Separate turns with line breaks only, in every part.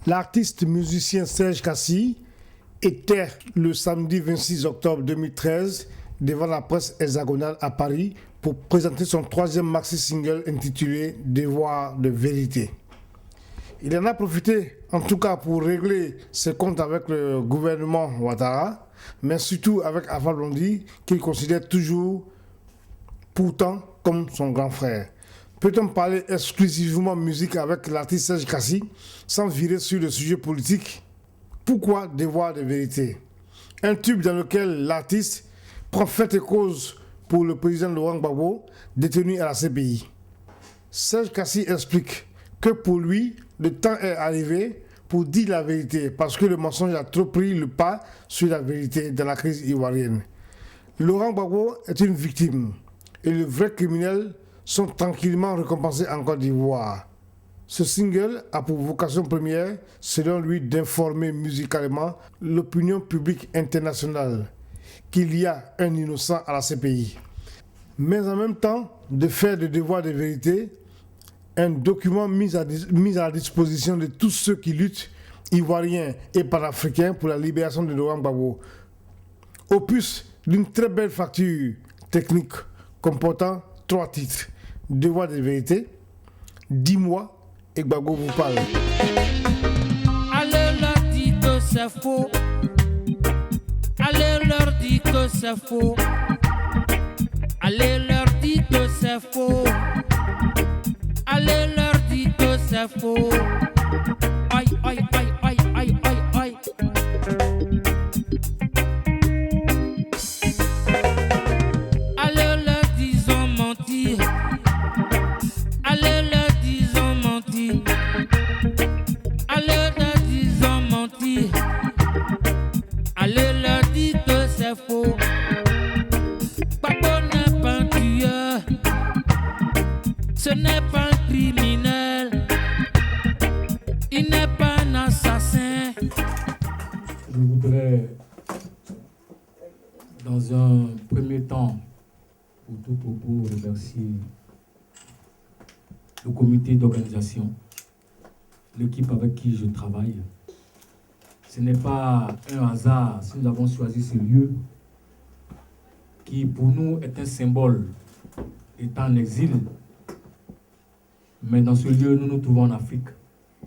L'artiste musicien Serge Kassi était le samedi 26 octobre 2013 devant la presse hexagonale à Paris pour présenter son troisième maxi-single intitulé « Devoir de vérité ». Il en a profité, en tout cas, pour régler ses comptes avec le gouvernement Ouattara, mais surtout avec Alpha Blondy, qu'il considère toujours, pourtant, comme son grand frère. Peut-on parler exclusivement musique avec l'artiste Serge Kassi sans virer sur le sujet politique? Pourquoi Devoir de vérité? Un tube dans lequel l'artiste prend fait et cause pour le président Laurent Gbagbo, détenu à la CPI. Serge Kassi explique que pour lui, le temps est arrivé pour dire la vérité parce que le mensonge a trop pris le pas sur la vérité dans la crise ivoirienne. Laurent Gbagbo est une victime et les vrais criminels sont tranquillement récompensés en Côte d'Ivoire. Ce single a pour vocation première, selon lui, d'informer musicalement l'opinion publique internationale qu'il y a un innocent à la CPI. Mais en même temps, de faire de Devoir de vérité un document mis à la disposition de tous ceux qui luttent, ivoiriens et panafricains, pour la libération de Laurent Gbagbo. Opus d'une très belle facture technique comportant 3 titres. Devoir de vérité, Dis-moi et Gbagbo vous parle.
Allez leur dire que c'est faux. Allez leur dire que c'est faux. Allez leur dire que c'est faux. Allez leur dire que c'est faux. Aïe, aïe, aïe, aïe, aïe, aïe, aïe. Allez leur disons mentir. Allez leur disons mentir. Allez leur disons mentir. Allez leur dire que c'est faux. Gbagbo n'est pas un tueur. Ce n'est pas un criminel. Il n'est pas un assassin.
Je voudrais, dans un premier temps, pour tout propos, remercier le comité d'organisation, l'équipe avec qui je travaille. Ce n'est pas un hasard si nous avons choisi ce lieu qui, pour nous, est un symbole étant en exil. Mais dans ce lieu, nous nous trouvons en Afrique,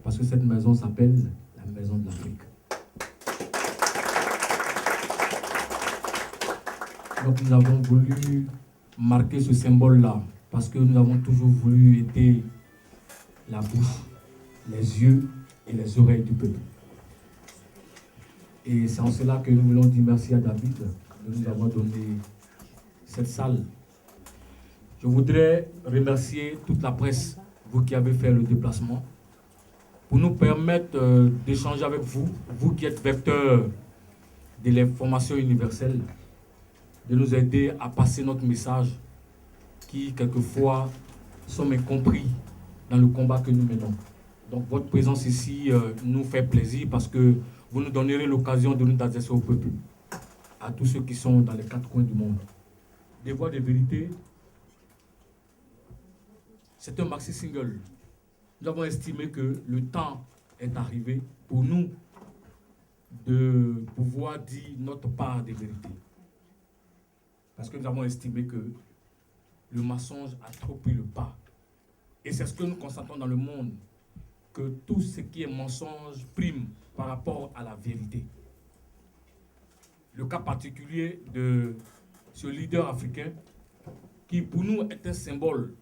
parce que cette maison s'appelle la Maison de l'Afrique. Donc nous avons voulu marquer ce symbole-là, parce que nous avons toujours voulu être la bouche, les yeux et les oreilles du peuple. Et c'est en cela que nous voulons dire merci à David de nous avoir donné cette salle. Je voudrais remercier toute la presse, vous qui avez fait le déplacement, pour nous permettre d'échanger avec vous, vous qui êtes vecteurs de l'information universelle, de nous aider à passer notre message qui, quelquefois, sont incompris dans le combat que nous menons. Donc votre présence ici nous fait plaisir parce que vous nous donnerez l'occasion de nous adresser au peuple, à tous ceux qui sont dans les 4 coins du monde. Devoir de vérité, c'est un maxi-single. Nous avons estimé que le temps est arrivé pour nous de pouvoir dire notre part de vérité. Parce que nous avons estimé que le mensonge a trop pris le pas. Et c'est ce que nous constatons dans le monde, que tout ce qui est mensonge prime par rapport à la vérité. Le cas particulier de ce leader africain, qui pour nous est un symbole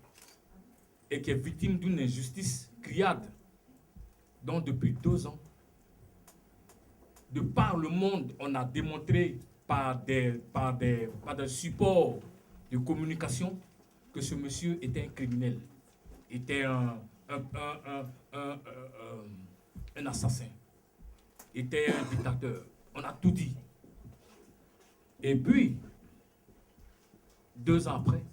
et qui est victime d'une injustice criade, dont depuis 2 ans, de par le monde, on a démontré par des supports de communication que ce monsieur était un criminel, était un assassin, était un dictateur. On a tout dit. Et puis, 2 ans après,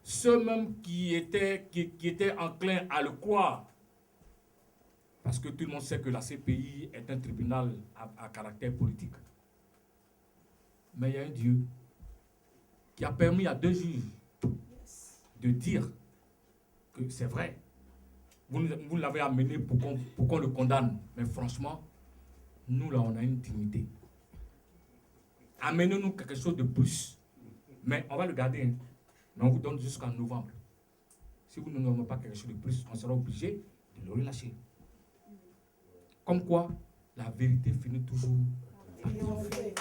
ceux même qui étaient enclins à le croire, parce que tout le monde sait que la CPI est un tribunal à caractère politique. Mais il y a un Dieu qui a permis à 2 juges de dire que c'est vrai. vous l'avez amené pour qu'on le condamne. Mais franchement, nous là, on a une dignité. Amenez-nous quelque chose de plus. Mais on va le garder. Hein. Mais on vous donne jusqu'en novembre. Si vous ne nous donnez pas quelque chose de plus, on sera obligé de le relâcher. Comme quoi, la vérité finit toujours par triompher.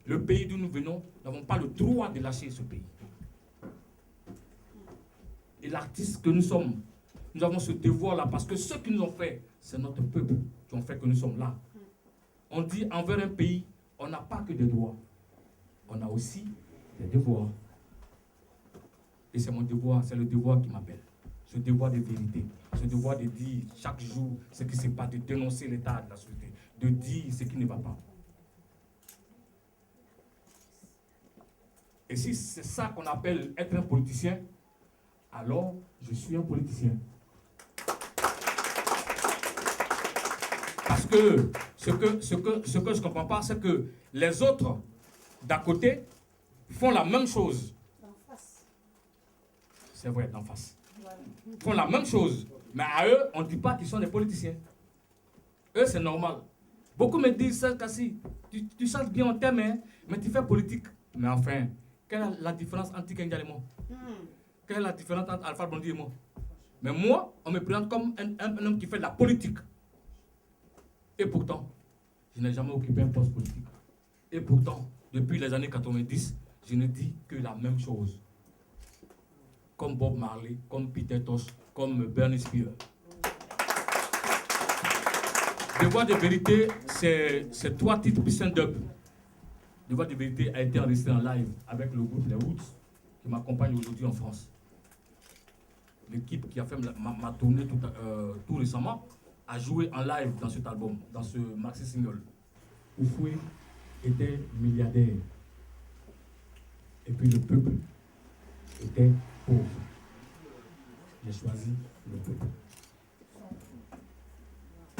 Le pays d'où nous venons, nous n'avons pas le droit de lâcher ce pays. Et l'artiste que nous sommes, nous avons ce devoir-là parce que ceux qui nous ont fait, c'est notre peuple qui ont fait que nous sommes là. On dit envers un pays, on n'a pas que des droits, on a aussi des devoirs. Et c'est mon devoir, c'est le devoir qui m'appelle. Ce devoir de vérité, ce devoir de dire chaque jour ce qui se passe, de dénoncer l'état de la société, de dire ce qui ne va pas. Et si c'est ça qu'on appelle être un politicien, alors je suis un politicien. Parce que ce que je ne comprends pas, c'est que les autres d'à côté font la même chose. C'est vrai, d'en face. Font la même chose. Mais à eux, on ne dit pas qu'ils sont des politiciens. Eux, c'est normal. Beaucoup me disent, Kassi, tu chantes bien, on t'aime, hein, mais tu fais politique. Mais enfin, quelle est la différence entre Kenga et moi? Quelle est la différence entre Alpha Blondy et moi? Mais moi, on me présente comme un homme qui fait de la politique. Et pourtant, je n'ai jamais occupé un poste politique. Et pourtant, depuis les années 90, je ne dis que la même chose. Comme Bob Marley, comme Peter Tosh, comme Bernie Spears. Devoir de vérité, c'est 3 titres puis stand-up. Devoir de vérité a été enregistré en live avec le groupe Les Roots qui m'accompagne aujourd'hui en France. L'équipe qui a fait ma tournée tout récemment a joué en live dans cet album, dans ce maxi single. Oufoué était milliardaire. Et puis le peuple était pauvre. J'ai choisi le peuple.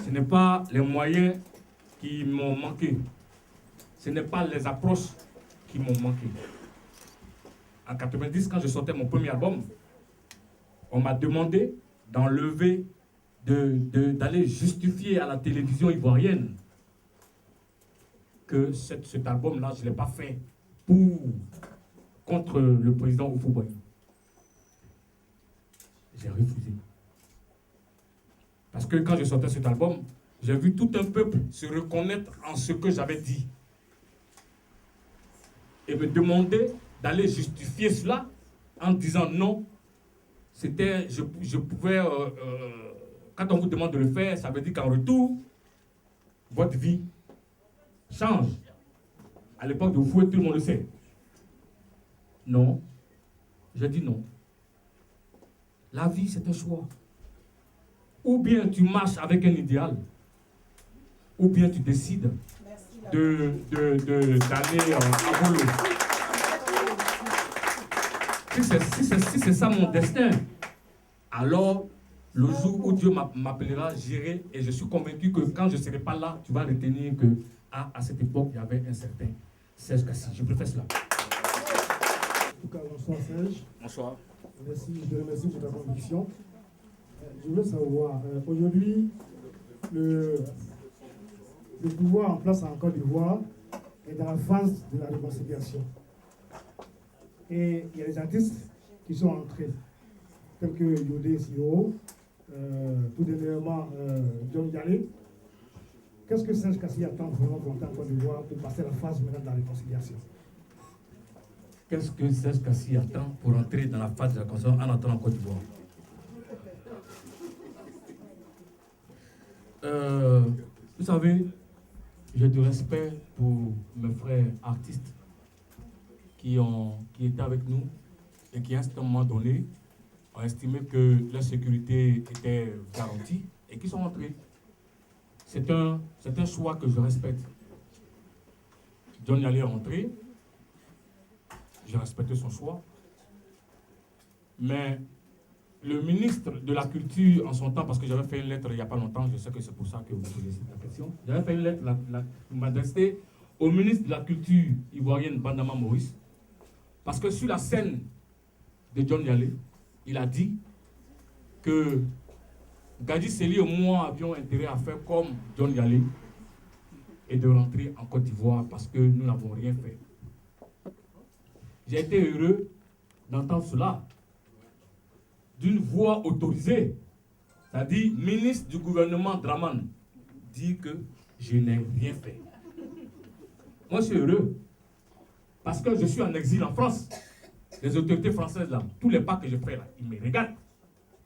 Ce n'est pas les moyens qui m'ont manqué. Ce n'est pas les approches qui m'ont manqué. En 90, quand je sortais mon premier album, on m'a demandé d'enlever, d'aller justifier à la télévision ivoirienne que cet album-là, je ne l'ai pas fait contre le président Houphouët-Boigny. J'ai refusé. Parce que quand je sortais cet album, j'ai vu tout un peuple se reconnaître en ce que j'avais dit. Et me demander d'aller justifier cela en disant non. C'était, je pouvais, quand on vous demande de le faire, ça veut dire qu'en retour, votre vie change. À l'époque de Houphouët, tout le monde le sait. Non. Je dis non. La vie, c'est un choix. Ou bien tu marches avec un idéal, ou bien tu décides d'aller à volo. Si c'est ça mon destin, alors le jour où Dieu m'appellera, j'irai et je suis convaincu que quand je ne serai pas là, tu vas retenir que à cette époque, il y avait un certain Serge Kassi. Je préfère cela.
En tout cas, bonsoir Serge.
Bonsoir.
Merci, je te remercie pour ta conviction. Je veux savoir, aujourd'hui, le pouvoir en place en Côte d'Ivoire est dans la phase de la réconciliation. Et il y a des artistes qui sont entrés, tels que Yodé Siro, tout dernièrement John Yale. Qu'est-ce que Serge Kassi attend vraiment pour entrer en Côte d'Ivoire pour passer la phase maintenant de la réconciliation?
Qu'est-ce que Serge Kassi attend pour entrer dans la phase de la réconciliation en entrant en Côte d'Ivoire? Vous savez, j'ai du respect pour mes frères artistes qui étaient avec nous et qui, à un certain moment donné, ont estimé que leur sécurité était garantie et qui sont entrés. C'est un choix que je respecte. John Yale est rentré, j'ai respecté son choix, mais le ministre de la Culture, en son temps, parce que j'avais fait une lettre il n'y a pas longtemps, je sais que c'est pour ça que vous posez la question, j'avais fait une lettre m'adresser au ministre de la Culture ivoirienne, Bandama Maurice, parce que sur la scène de John Yale, il a dit que Gadi Seli et moi avions intérêt à faire comme John Yalé et de rentrer en Côte d'Ivoire parce que nous n'avons rien fait. J'ai été heureux d'entendre cela d'une voix autorisée, c'est-à-dire ministre du gouvernement Draman, dit que je n'ai rien fait. Moi, je suis heureux parce que je suis en exil en France. Les autorités françaises, là, tous les pas que je fais, là, ils me regardent.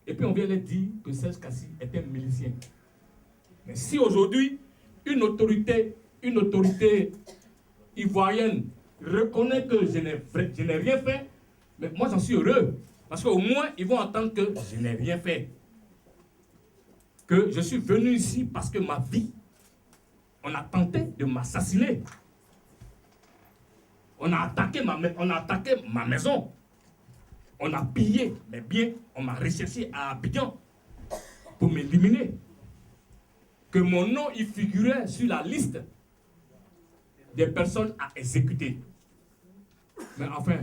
Et puis, on vient leur dire que Serge Kassi est un milicien. Mais si aujourd'hui, une autorité ivoirienne reconnaît que je n'ai rien fait, mais moi, j'en suis heureux. Parce qu'au moins, ils vont entendre que je n'ai rien fait. Que je suis venu ici parce que ma vie, on a tenté de m'assassiner. On a attaqué ma maison. On a pillé mes biens. On m'a recherché à Abidjan pour m'éliminer. Que mon nom y figurait sur la liste des personnes à exécuter. Mais enfin,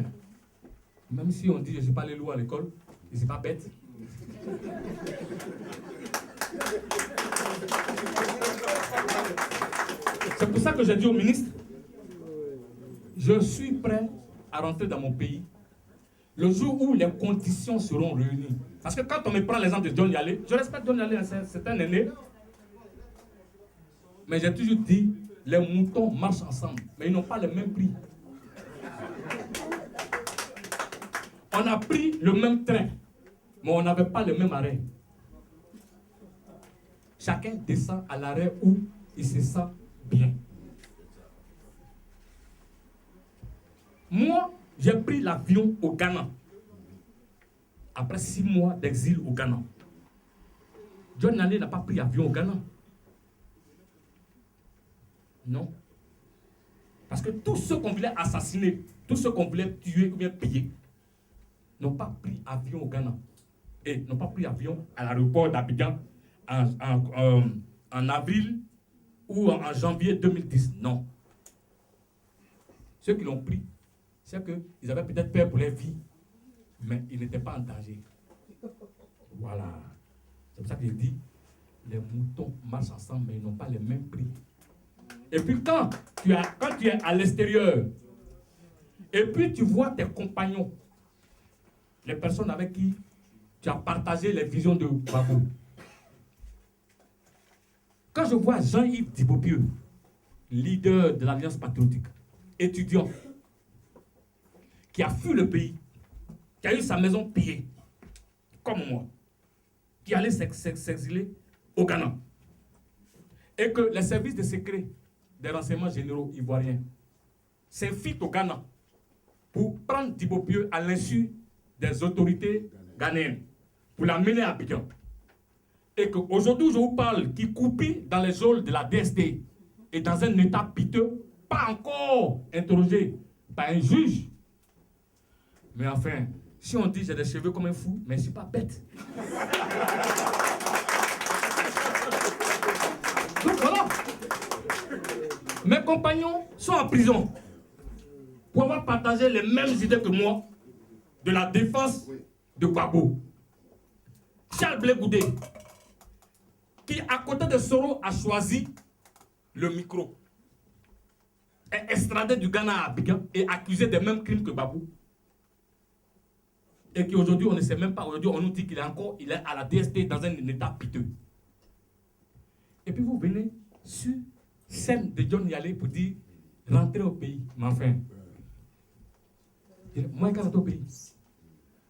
même si on dit que je ne sais pas les lois à l'école, je ne suis pas bête. C'est pour ça que j'ai dit au ministre, je suis prêt à rentrer dans mon pays le jour où les conditions seront réunies. Parce que quand on me prend l'exemple de John Yalé, je respecte John Yalé, c'est un aîné. Mais j'ai toujours dit, les moutons marchent ensemble, mais ils n'ont pas le même prix. On a pris le même train, mais on n'avait pas le même arrêt. Chacun descend à l'arrêt où il se sent bien. Moi, j'ai pris l'avion au Ghana. Après 6 mois d'exil au Ghana. John Yalé n'a pas pris l'avion au Ghana. Non. Parce que tous ceux qu'on voulait assassiner, tous ceux qu'on voulait tuer ou bien piller, n'ont pas pris avion au Ghana. Et n'ont pas pris avion à l'aéroport d'Abidjan en avril ou en janvier 2010. Non. Ceux qui l'ont pris, c'est qu'ils avaient peut-être peur pour leur vie, mais ils n'étaient pas en danger. Voilà. C'est pour ça que je dis, les moutons marchent ensemble, mais ils n'ont pas les mêmes prix. Et puis quand tu es à l'extérieur, et puis tu vois tes compagnons, les personnes avec qui tu as partagé les visions de Gbagbo. Quand je vois Jean-Yves Dibopieux, leader de l'Alliance patriotique, étudiant, qui a fui le pays, qui a eu sa maison pillée, comme moi, qui allait s'exiler au Ghana, et que les services de secret des renseignements généraux ivoiriens s'infiltrent au Ghana pour prendre Dibopieux à l'insu des autorités ghanéennes, pour l'amener à Abidjan. Et qu'aujourd'hui, je vous parle, qui coupit dans les geôles de la DST et dans un état piteux, pas encore interrogé par un juge. Mais enfin, si on dit j'ai des cheveux comme un fou, mais je ne suis pas bête. Donc voilà. Mes compagnons sont en prison pour avoir partagé les mêmes idées que moi de la défense de Gbagbo. Charles Blé Goudé, qui à côté de Soro a choisi le micro, est extradé du Ghana à Abidjan et accusé des mêmes crimes que Gbagbo. Et qu'aujourd'hui, on ne sait même pas, aujourd'hui, on nous dit qu'il est à la DST dans un état piteux. Et puis vous venez sur scène de John Yalé pour dire rentrer au pays. Mais enfin, moi, quand je rentre au pays,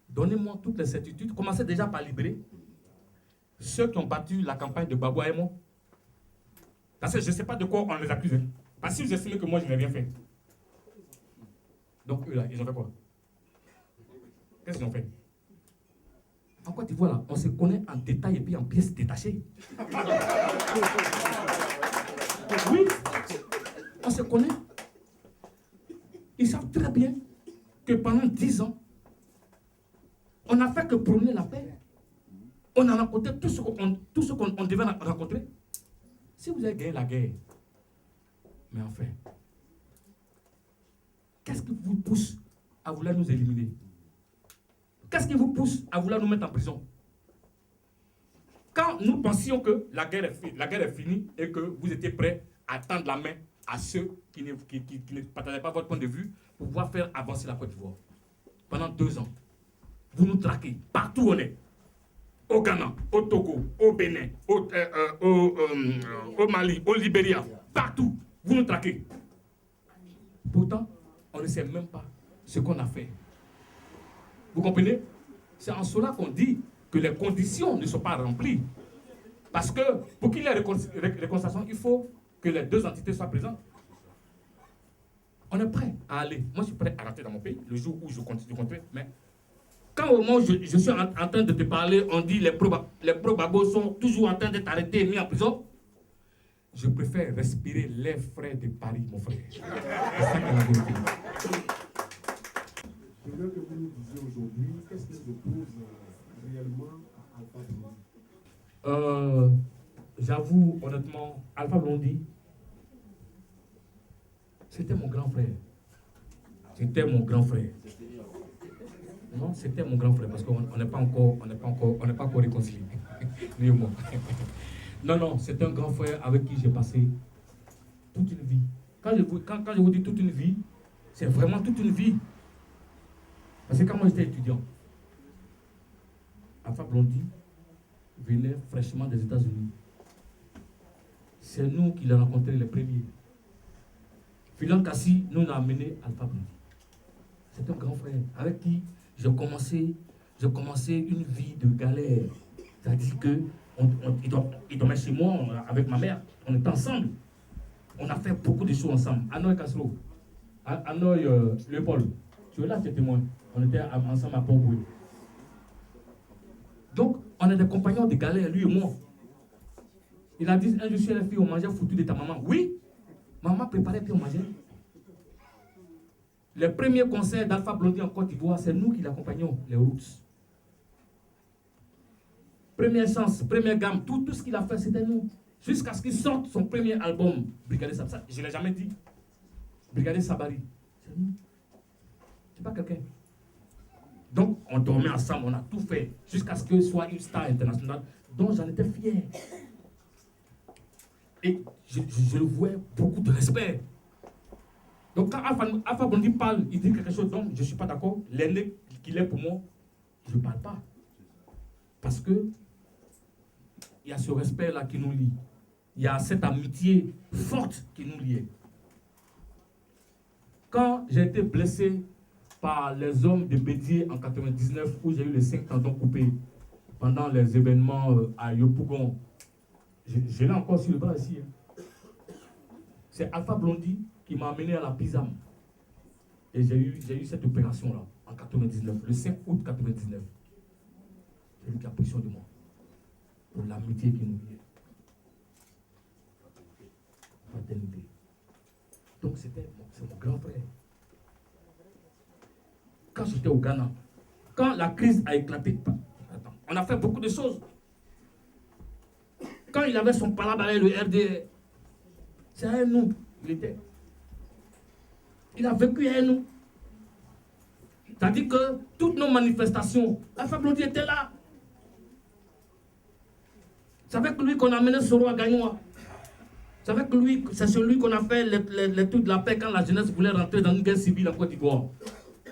donnez-moi toutes les certitudes. Commencez déjà par libérer ceux qui ont battu la campagne de Gbagbo et moi. Parce que je ne sais pas de quoi on les accuse. Parce que si j'estime que moi, je n'ai rien fait. Donc eux là, ils ont fait quoi? Qu'est-ce qu'ils ont fait? En Côte d'Ivoire, là, on se connaît en détail et puis en pièces détachées. Oui, on se connaît. Ils savent très bien que pendant 10 ans, on n'a fait que prôner la paix. On a rencontré tout ce qu'on devait rencontrer. Si vous avez gagné la guerre, mais enfin, qu'est-ce qui vous pousse à vouloir nous éliminer? Qu'est-ce qui vous pousse à vouloir nous mettre en prison? Quand nous pensions que la guerre est finie et que vous étiez prêts à tendre la main à ceux qui ne partageaient pas votre point de vue pour pouvoir faire avancer la Côte d'Ivoire. Pendant 2 ans, vous nous traquez partout où on est. Au Ghana, au Togo, au Bénin, au Mali, au Libéria, partout, vous nous traquez. Pourtant, on ne sait même pas ce qu'on a fait. Vous comprenez? C'est en cela qu'on dit que les conditions ne sont pas remplies. Parce que pour qu'il y ait réconciliation, il faut que les 2 entités soient présentes. On est prêt à aller. Moi, je suis prêt à rentrer dans mon pays le jour où je continue. Mais quand au moment où je suis en train de te parler, on dit les pro-Gbagbo sont toujours en train d'être arrêtés et mis en prison, je préfère respirer l'air frais de Paris, mon frère. C'est ça qui est la vérité.
Je veux que vous nous disiez aujourd'hui, qu'est-ce qui s'oppose réellement à Alpha Blondy?
J'avoue, honnêtement, Alpha Blondy, c'était mon grand frère. C'était mon grand frère. Non, c'était mon grand frère, parce qu'on n'est pas encore réconciliés. Lui et moi. Non, c'est un grand frère avec qui j'ai passé toute une vie. Quand je vous dis toute une vie, c'est vraiment toute une vie. Parce que quand moi j'étais étudiant, Alpha Blondy venait fraîchement des États-Unis. C'est nous qui l'avons rencontré les premiers. Philan Kassi nous a amené Alpha Blondy. C'est un grand frère avec qui j'ai commencé une vie de galère. C'est-à-dire que il dormait chez moi avec ma mère. On était ensemble. On a fait beaucoup de choses ensemble. Anoy Castro, Anoy Léopold, tu es là, tu es témoin. On était ensemble à Port-Boué. Donc, on est des compagnons de galère, lui et moi. Il a dit, je suis la fille, on mangeait foutu de ta maman. Oui, maman préparait puis on mangeait. Les premiers concerts d'Alpha Blondy en Côte d'Ivoire, c'est nous qui l'accompagnons, les Roots. Première chance, première gamme, tout ce qu'il a fait, c'était nous. Jusqu'à ce qu'il sorte son premier album, Brigadier Sabari. Je ne l'ai jamais dit. Brigadier Sabari. C'est nous. C'est pas quelqu'un. Donc, on dormait ensemble, on a tout fait, jusqu'à ce qu'il soit une star internationale, dont j'en étais fier. Et je le vouais beaucoup de respect. Donc, quand Alpha Blondy parle, il dit quelque chose dont je ne suis pas d'accord, l'aîné qu'il est pour moi, je ne parle pas. Parce que il y a ce respect-là qui nous lie. Il y a cette amitié forte qui nous lie. Quand j'ai été blessé par les hommes de Bédier en 99, où j'ai eu les 5 tendons coupés pendant les événements à Yopougon, je l'ai encore sur le bras ici. C'est Alpha Blondy qui m'a amené à la PISAM. Et j'ai eu cette opération-là en 99, le 5 août 99. C'est lui qui a pris soin de moi. Pour l'amitié qui nous lie. Fraternité. Donc c'est mon grand frère. Quand j'étais au Ghana, quand la crise a éclaté, on a fait beaucoup de choses. Quand il avait son palabre avec le RDR, c'est avec nous, il était. Il a vécu avec nous. C'est-à-dire que toutes nos manifestations, Alpha Blondy était là. C'est avec lui qu'on a mené Soro à Gagnoa. C'est sur lui qu'on a fait les trucs de la paix quand la jeunesse voulait rentrer dans une guerre civile en Côte d'Ivoire.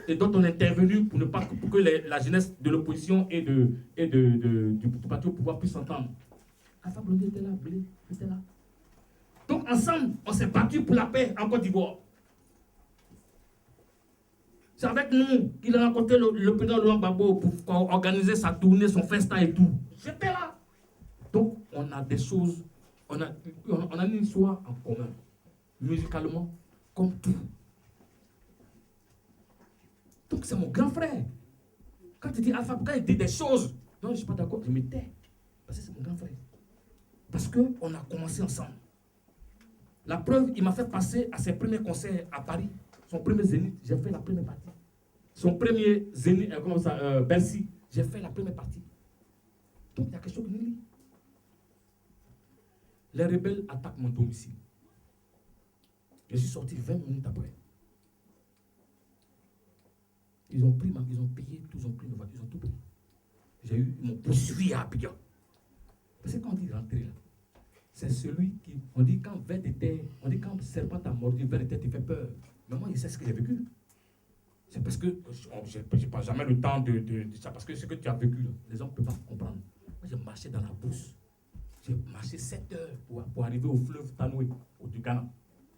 Et dont on est intervenu pour que la jeunesse de l'opposition et du parti au pouvoir puissent s'entendre. Alpha Blondy était là, Blé était là. Donc ensemble, on s'est battu pour la paix en Côte d'Ivoire. C'est avec nous qu'il a rencontré le président Laurent Gbagbo pour organiser sa tournée, son festin et tout. J'étais là. Donc on a des choses, on a une histoire en commun, musicalement, comme tout. Donc c'est mon grand frère. Quand il dit Alpha, quand il dit des choses, non, je ne suis pas d'accord, je me tais. Parce que c'est mon grand frère. Parce qu'on a commencé ensemble. La preuve, il m'a fait passer à ses premiers concerts à Paris. Son premier Zénith, j'ai fait la première partie. Son premier Zénith, Bercy, j'ai fait la première partie. Donc il y a quelque chose qui nous lie. Les rebelles attaquent mon domicile. Je suis sorti 20 minutes après. Ils ont payé tout, ils ont pris mes voitures, ils ont tout pris. Ils m'ont poursuivi à Abidjan. Parce que quand on dit rentrer là, c'est celui qui, on dit quand serpent t'a mordu, vers te fait peur. Mais moi, il sait ce que j'ai vécu. C'est parce que je n'ai pas jamais le temps de ça, parce que ce que tu as vécu, là, les gens ne peuvent pas comprendre. Moi, j'ai marché dans la brousse. J'ai marché 7 heures pour arriver au fleuve Tanoué, du Ghana.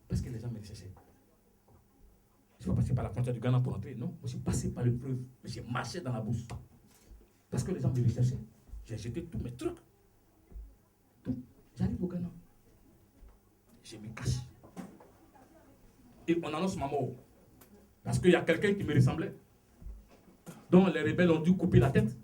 Parce que les gens me cherchaient. Je ne suis pas passé par la frontière du Ghana pour entrer, non. Moi, je suis passé par le fleuve, mais j'ai marché dans la brousse. Parce que les gens me recherchaient. J'ai jeté tous mes trucs. Donc, j'arrive au Ghana. Je me cache. Et on annonce ma mort. Parce qu'il y a quelqu'un qui me ressemblait. Donc les rebelles ont dû couper la tête.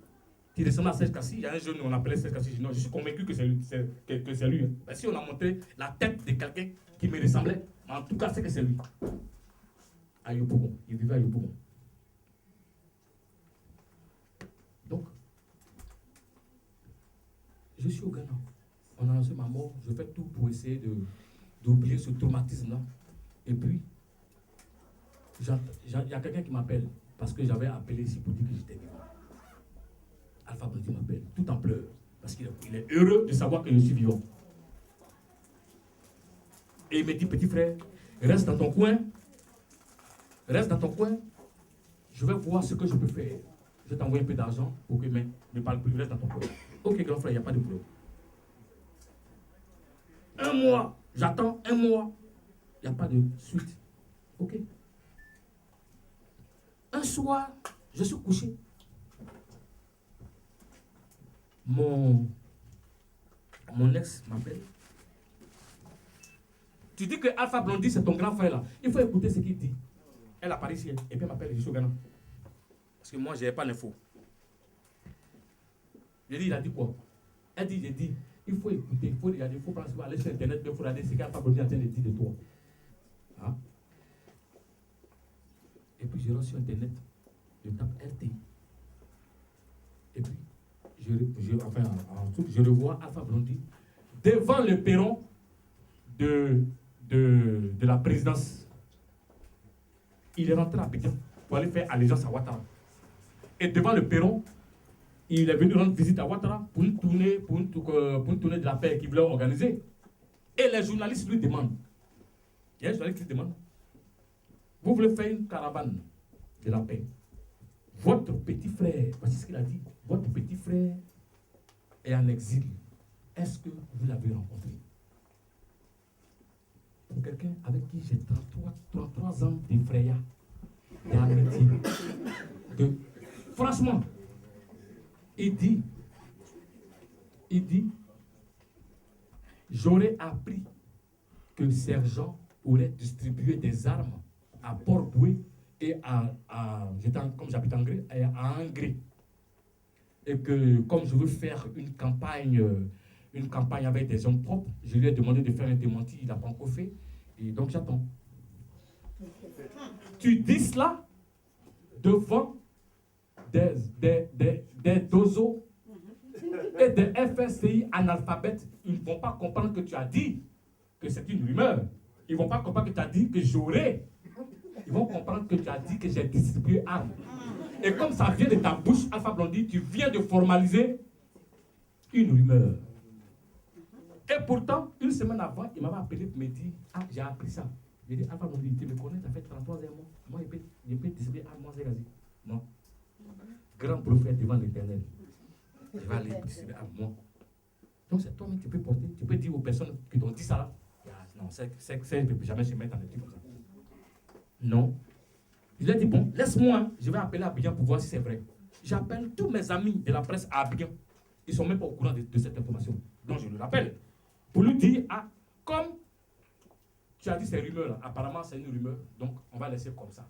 Qui ressemblait à Serge Kassi. Il y a un jeune, on l'appelait Serge Kassi. Non, je suis convaincu que c'est lui. Que c'est lui. Ben, si on a montré la tête de quelqu'un qui me ressemblait, en tout cas, c'est que c'est lui. À Yopougon. Il vivait à Yopougon. Donc, je suis au Ghana. On a annoncé ma mort. Je fais tout pour essayer d'oublier ce traumatisme-là. Et puis, il y a quelqu'un qui m'appelle parce que j'avais appelé ici pour dire que j'étais vivant. Alpha Blondy m'appelle, tout en pleurs, parce qu'il est heureux de savoir que je suis vivant. Et il me dit, petit frère, reste dans ton coin, je vais voir ce que je peux faire. Je vais t'envoyer un peu d'argent pour que ne parle plus, reste dans ton coin. Ok, grand frère, il n'y a pas de problème. 1 mois, j'attends 1 mois, il n'y a pas de suite. Ok. Un soir, je suis couché. Mon ex m'appelle. Tu dis que Alpha Blondy, c'est ton grand frère là. Il faut écouter ce qu'il dit. Elle apparaît ici, et puis elle m'appelle, je suis au Ghana. Parce que moi, je n'ai pas l'info. J'ai dit, il a dit quoi? Elle dit, j'ai dit, il faut écouter, il faut regarder, il faut prendre, aller sur Internet, il faut regarder ce qu'Alpha Blondy est en train de dire de toi. Hein? Et puis je rentre sur Internet, je tape RT. Et puis, je revois Alpha Blondy devant le perron de la présidence. Il est rentré à Abidjan pour aller faire allégeance à Ouattara. Et devant le perron, il est venu rendre visite à Ouattara pour une tournée de la paix qu'il voulait organiser. Et les journalistes lui demandent. Il y a un journaliste qui demande, vous voulez faire une caravane de la paix. Votre petit frère, voici ce qu'il a dit, votre petit frère est en exil. Est-ce que vous l'avez rencontré? Pour quelqu'un avec qui j'ai 33 ans d'effrayant, d'amitié. Franchement, il dit, j'aurais appris que Sergent aurait distribué des armes à Port-Boué et comme j'habite en Gré, à Angré. Et que comme je veux faire une campagne avec des hommes propres, je lui ai demandé de faire un démenti, il n'a pas encore fait, et donc j'attends. Tu dis cela devant des dozos et des FSCI analphabètes, ils ne vont pas comprendre que tu as dit que c'est une rumeur. Ils ne vont pas comprendre que tu as dit que j'aurais. Ils vont comprendre que tu as dit que j'ai distribué armes. Et comme ça vient de ta bouche, Alpha Blondy, tu viens de formaliser une rumeur. Et pourtant, une semaine avant, il m'avait appelé pour me dire, ah, j'ai appris ça. J'ai dit, Alpha Blondy, tu me connais, tu as fait 33 mois. Moi, je peux distribuer armes, moi, c'est non. Grand prophète devant l'Éternel. Je vais aller distribuer armes, moi. Donc c'est toi-même qui peux porter, tu peux dire aux personnes qui t'ont dit ça là. Non, c'est ne peut jamais se mettre en étude comme ça. Non. Je lui ai dit, bon, laisse-moi, je vais appeler Abidjan pour voir si c'est vrai. J'appelle tous mes amis de la presse à Abidjan. Ils ne sont même pas au courant de cette information. Donc je le rappelle. Pour lui dire, ah, comme tu as dit ces rumeurs là, apparemment c'est une rumeur, donc on va laisser comme ça.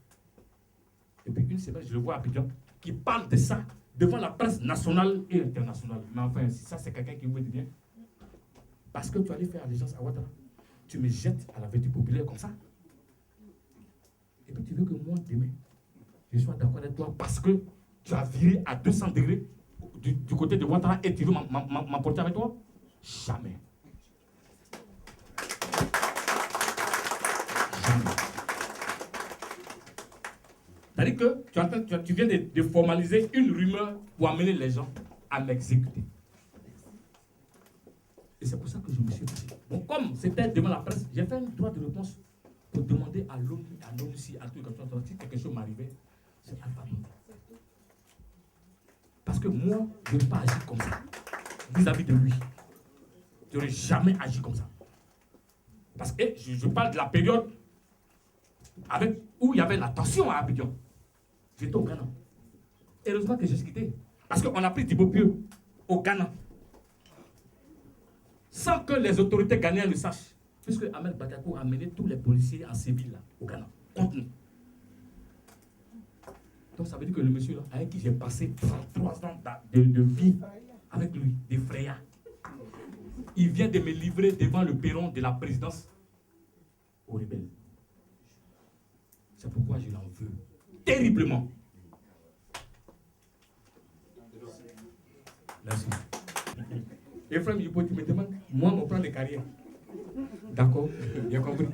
Et puis une semaine, je le vois à Abidjan, qui parle de ça devant la presse nationale et internationale. Mais enfin, si ça c'est quelqu'un qui vous dit bien, parce que tu allais faire allégeance à Ouattara, tu me jettes à la vertu populaire comme ça. Et puis tu veux que moi, demain, je sois d'accord avec toi parce que tu as viré à 200 degrés du côté de Ouattara et tu veux m'emporter avec toi? Jamais. Jamais. C'est-à-dire que tu viens de formaliser une rumeur pour amener les gens à m'exécuter. Et c'est pour ça que je me suis fâché. Bon, comme c'était devant la presse, j'ai fait un droit de réponse pour demander à l'ONU, à l'ONUCI, à tout le si quelque chose m'arrivait, c'est Alpha Condé. Parce que moi, je n'ai pas agi comme ça vis-à-vis de lui. Je n'aurais jamais agi comme ça. Parce que je parle de la période où il y avait la tension à Abidjan. J'étais au Ghana. Heureusement que j'ai quitté. Parce qu'on a pris Thibaut Pieux au Ghana. Sans que les autorités ghanéennes le sachent. Puisque Ahmed Bakayoko a mené tous les policiers en Séville, là, au Ghana, contre nous. Donc ça veut dire que le monsieur là, avec qui j'ai passé 33 ans de vie, avec lui, des frayas, il vient de me livrer devant le perron de la présidence aux rebelles. C'est pourquoi je l'en veux terriblement. Merci. Ephraim, tu me demandes, moi, mon plan de carrière. D'accord, bien compris.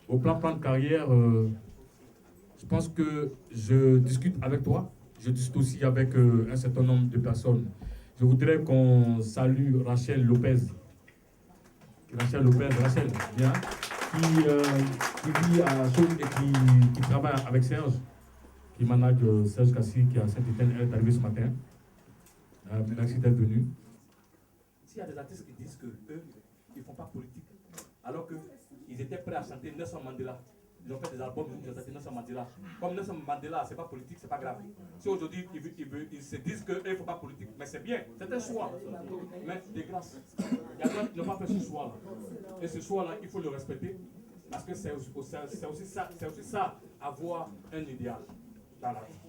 Au plan de carrière, je pense que je discute avec toi. Je discute aussi avec un certain nombre de personnes. Je voudrais qu'on salue Rachel Lopez. Rachel, bien, qui vit à Chaume et qui travaille avec Serge, qui manage Serge Kassi, qui est à Saint-Étienne. Elle est arrivée ce matin. Merci d'être venu. S'il y a des artistes qui disent qu'eux, ils ne font pas politique, alors qu'ils étaient prêts à chanter Nelson Mandela, ils ont fait des albums, ils ont chanté Nelson Mandela. Comme Nelson Mandela, ce n'est pas politique, ce n'est pas grave. Si aujourd'hui, ils se disent qu'eux, ils ne font pas politique, mais c'est bien, c'est un choix. Mais de grâce, il y a des gens qui n'ont pas fait ce choix-là. Et ce choix-là, il faut le respecter, parce que c'est aussi ça, avoir un idéal dans la vie.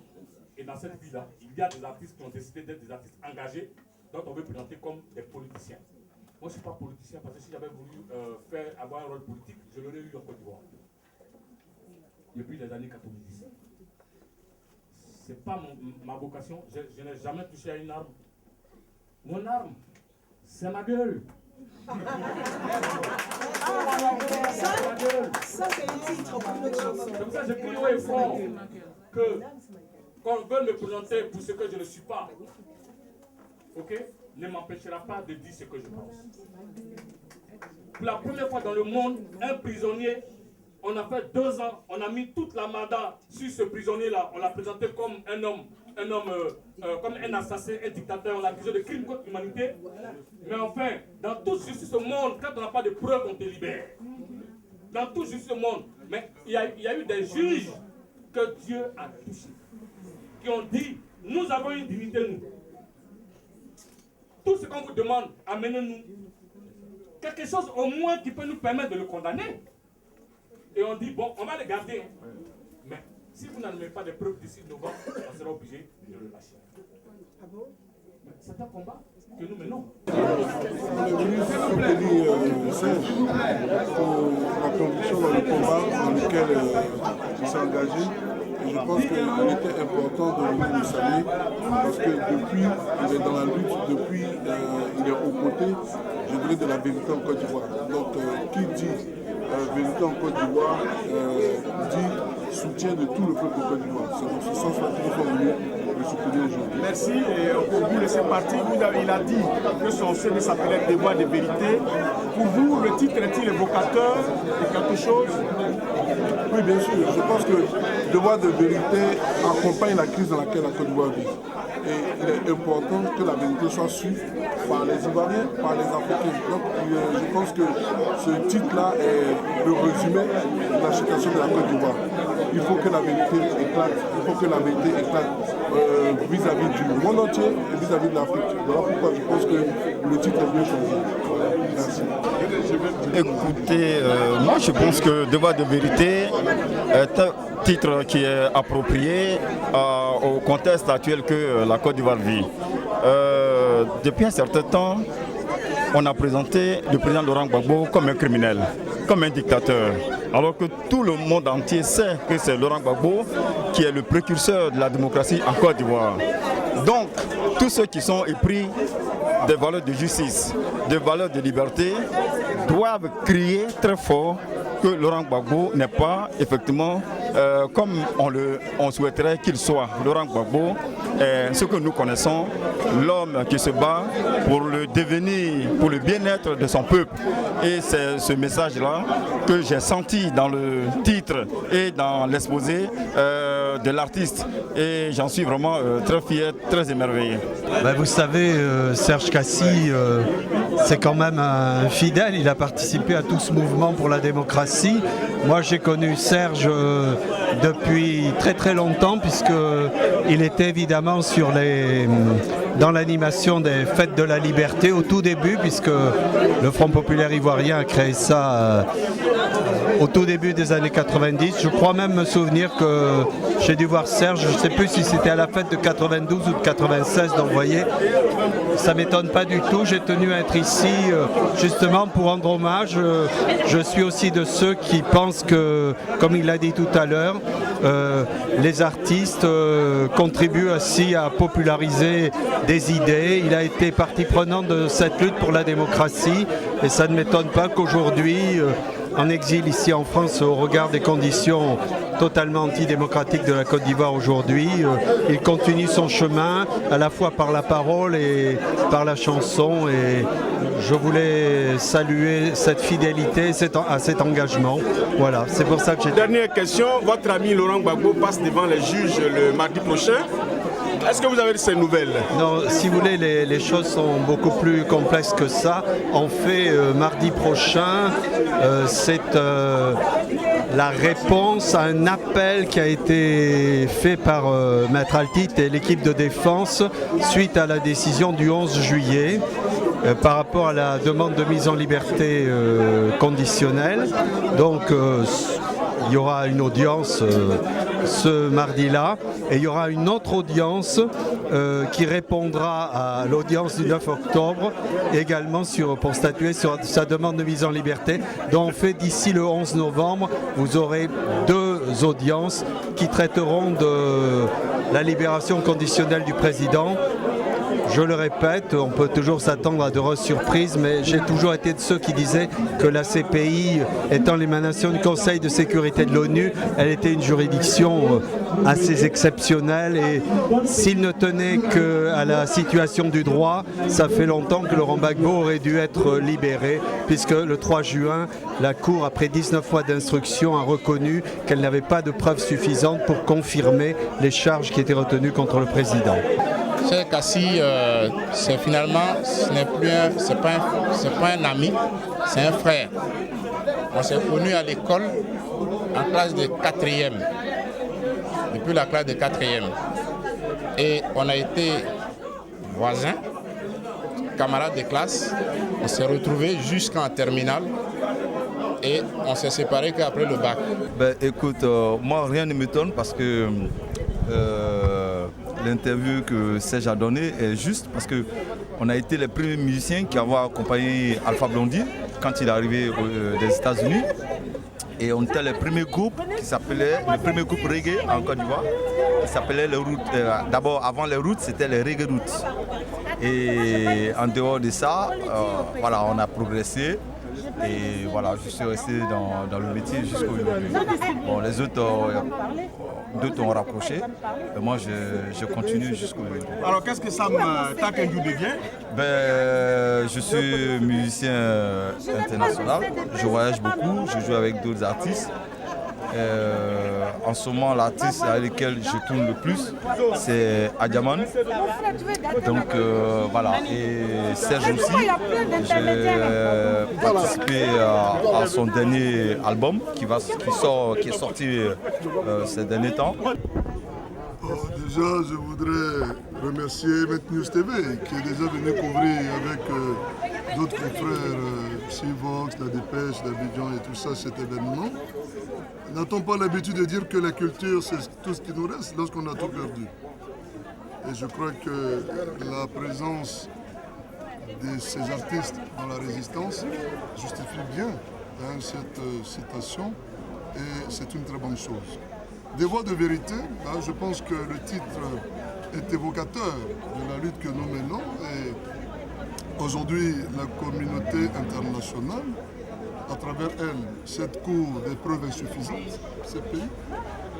Et dans cette vie-là, il y a des artistes qui ont décidé d'être des artistes engagés, dont on veut présenter comme des politiciens. Moi, je ne suis pas politicien parce que si j'avais voulu avoir un rôle politique, je l'aurais eu en Côte d'Ivoire. Depuis les années 90. Ce n'est pas ma vocation. Je n'ai jamais touché à une arme. Mon arme, c'est ma gueule.
Ça, c'est un titre.
C'est comme ça que je crie haut et fort que qu'on veut me présenter pour ce que je ne suis pas, ok, ne m'empêchera pas de dire ce que je pense. Pour la première fois dans le monde, un prisonnier, on a fait 2 ans, on a mis toute la mandat sur ce prisonnier-là, on l'a présenté comme un homme, comme un assassin, un dictateur, on l'a accusé de crime contre l'humanité. Mais enfin, dans toute justice au monde, quand on n'a pas de preuves, on te libère. Dans toute justice au monde, mais il y a eu des juges que Dieu a touchés, qui ont dit, nous avons une dignité, nous. Tout ce qu'on vous demande, amenez-nous quelque chose au moins qui peut nous permettre de le condamner. Et on dit, bon, on va le garder. Mais si vous n'amenez pas de preuves d'ici novembre, on sera obligé de le lâcher. C'est un combat que nous menons.
On est venu soutenir Serge pour la conviction dans le combat dans lequel il s'est engagé. Et je pense qu'il était important de venir le saluer parce que depuis, il est dans la lutte, depuis, il est aux côtés, je dirais, de la vérité en Côte d'Ivoire. Donc, qui dit vérité en Côte d'Ivoire dit soutien de tout le peuple de Côte d'Ivoire. C'est dans ce sens-là que nous sommes venus le soutenir aujourd'hui.
Merci. Et au bout de ce parti, il a dit que son CD s'appelait Devoir de vérité. Pour vous, le titre est-il évocateur de quelque chose?
Oui, bien sûr. Je pense que Devoir de vérité accompagne la crise dans laquelle la Côte d'Ivoire vit. Et il est important que la vérité soit sue par les Ivoiriens, par les Africains. Donc je pense que ce titre-là est le résumé de la situation de la Côte d'Ivoire. Il faut que la vérité éclate, il faut que la vérité éclate vis-à-vis du monde entier et vis-à-vis de l'Afrique. Voilà pourquoi je pense que le titre est bien choisi. Merci.
Écoutez, moi je pense que Devoir de vérité est un titre qui est approprié au contexte actuel que la Côte d'Ivoire vit. Depuis un certain temps, on a présenté le président Laurent Gbagbo comme un criminel, comme un dictateur. Alors que tout le monde entier sait que c'est Laurent Gbagbo qui est le précurseur de la démocratie en Côte d'Ivoire. Donc, tous ceux qui sont épris des valeurs de justice, des valeurs de liberté, doivent crier très fort que Laurent Gbagbo n'est pas effectivement comme on souhaiterait qu'il soit. Laurent Gbagbo est ce que nous connaissons, l'homme qui se bat pour le devenir, pour le bien-être de son peuple. Et c'est ce message-là que j'ai senti dans le titre et dans l'exposé de l'artiste. Et j'en suis vraiment très fier, très émerveillé.
Ben vous savez, Serge Kassi, c'est quand même un fidèle. Il a participé à tout ce mouvement pour la démocratie. Moi, j'ai connu Serge depuis très très longtemps, puisqu'il était évidemment dans l'animation des Fêtes de la Liberté au tout début, puisque le Front Populaire Ivoirien a créé ça au tout début des années 90. Je crois même me souvenir que j'ai dû voir Serge, je ne sais plus si c'était à la fête de 92 ou de 96, donc vous voyez, ça ne m'étonne pas du tout. J'ai tenu à être ici justement pour rendre hommage. Je suis aussi de ceux qui pensent que, comme il l'a dit tout à l'heure, les artistes contribuent aussi à populariser des idées. Il a été partie prenante de cette lutte pour la démocratie et ça ne m'étonne pas qu'aujourd'hui, en exil ici en France, au regard des conditions totalement antidémocratiques de la Côte d'Ivoire aujourd'hui, il continue son chemin à la fois par la parole et par la chanson, et je voulais saluer cette fidélité à cet engagement. Voilà, c'est pour ça que j'ai...
Dernière question, votre ami Laurent Gbagbo passe devant les juges le mardi prochain. Est-ce que vous avez ces nouvelles?
Non, si vous voulez, les choses sont beaucoup plus complexes que ça. En fait, mardi prochain, c'est la réponse à un appel qui a été fait par Maître Altit et l'équipe de défense suite à la décision du 11 juillet. Par rapport à la demande de mise en liberté conditionnelle. Donc il y aura une audience ce mardi-là et il y aura une autre audience qui répondra à l'audience du 9 octobre également pour statuer sur sa demande de mise en liberté. Donc en fait, d'ici le 11 novembre, vous aurez 2 audiences qui traiteront de la libération conditionnelle du président. Je le répète, on peut toujours s'attendre à de grosses surprises, mais j'ai toujours été de ceux qui disaient que la CPI, étant l'émanation du Conseil de sécurité de l'ONU, elle était une juridiction assez exceptionnelle, et s'il ne tenait qu'à la situation du droit, ça fait longtemps que Laurent Gbagbo aurait dû être libéré, puisque le 3 juin, la Cour, après 19 mois d'instruction, a reconnu qu'elle n'avait pas de preuves suffisantes pour confirmer les charges qui étaient retenues contre le président.
Serge Kassi, c'est pas un ami, c'est un frère. On s'est connus à l'école en classe de 4e, depuis la classe de 4e. Et on a été voisins, camarades de classe. On s'est retrouvés jusqu'en terminale et on s'est séparés qu'après le bac.
Ben, écoute, moi rien ne m'étonne parce que l'interview que Serge a donnée est juste parce qu'on a été les premiers musiciens qui avons accompagné Alpha Blondy quand il est arrivé des États-Unis. Et on était le premier groupe reggae en Côte d'Ivoire. Il s'appelait les Roots. D'abord, avant les Roots, c'était les Reggae Roots. Et en dehors de ça, voilà, on a progressé. Et voilà, je suis resté dans le métier jusqu'à aujourd'hui. Bon, les autres, d'autres ont rapproché. Et moi, je continue jusqu'à aujourd'hui.
Alors, qu'est-ce que Sam Takendu devient?
Je suis musicien international. Je voyage beaucoup, je joue avec d'autres artistes. En ce moment, l'artiste avec lequel je tourne le plus, c'est Adiaman. Donc voilà, et Serge aussi. J'ai participé à son dernier album qui est sorti ces derniers temps.
Déjà, je voudrais remercier News TV qui est déjà venu couvrir avec d'autres confrères, Civox, La Dépêche, l'Abidjan et tout ça, cet événement. N'a-t-on pas l'habitude de dire que la culture, c'est tout ce qui nous reste lorsqu'on a tout perdu? Et je crois que la présence de ces artistes dans la résistance justifie bien cette citation, et c'est une très bonne chose. Des voix de vérité, je pense que le titre est évocateur de la lutte que nous menons. Et aujourd'hui, la communauté internationale à travers elle, cette Cour des preuves insuffisantes, CPI,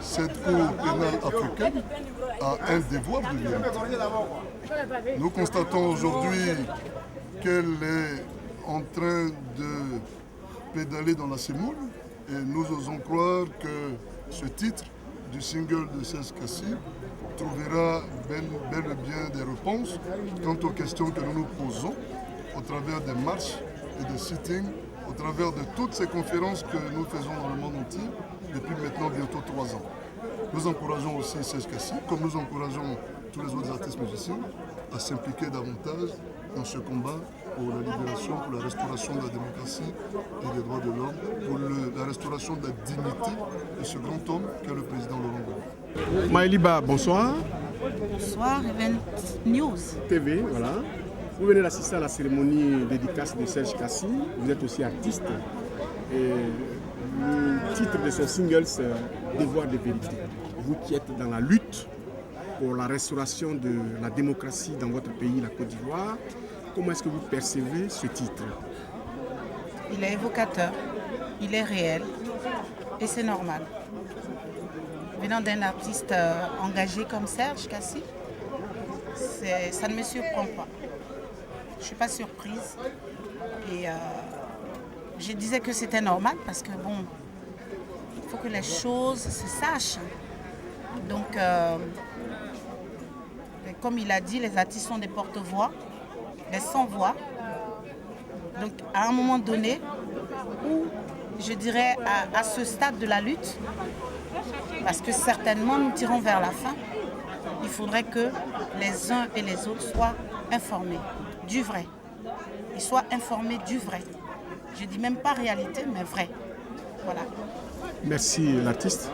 cette Cour pénale africaine a un devoir de vérité. Nous constatons aujourd'hui qu'elle est en train de pédaler dans la semoule et nous osons croire que ce titre du single de Serge Kassi trouvera bel et bien des réponses quant aux questions que nous nous posons au travers des marches et des sittings, au travers de toutes ces conférences que nous faisons dans le monde entier depuis maintenant bientôt 3 ans. Nous encourageons aussi Serge Kassi, comme nous encourageons tous les autres artistes musiciens, à s'impliquer davantage dans ce combat pour la libération, pour la restauration de la démocratie et des droits de l'homme, pour la restauration de la dignité de ce grand homme qu'est le président Laurent Gbagbo.
Maëliba, bonsoir.
Bonsoir, Event News
TV, voilà. Vous venez d'assister à la cérémonie dédicace de Serge Kassi. Vous êtes aussi artiste. Et le titre de son single, c'est Devoir de vérité. Vous qui êtes dans la lutte pour la restauration de la démocratie dans votre pays, la Côte d'Ivoire, comment est-ce que vous percevez ce titre?
Il est évocateur, il est réel et c'est normal. Venant d'un artiste engagé comme Serge Kassi, ça ne me surprend pas. Je ne suis pas surprise. Et je disais que c'était normal parce que bon, il faut que les choses se sachent. Donc, comme il a dit, les artistes sont des porte-voix, des sans-voix. Donc, à un moment donné, où je dirais à ce stade de la lutte, parce que certainement nous tirons vers la fin, il faudrait que les uns et les autres soient informés du vrai. Ils soient informés du vrai. Je ne dis même pas réalité, mais vrai. Voilà.
Merci l'artiste.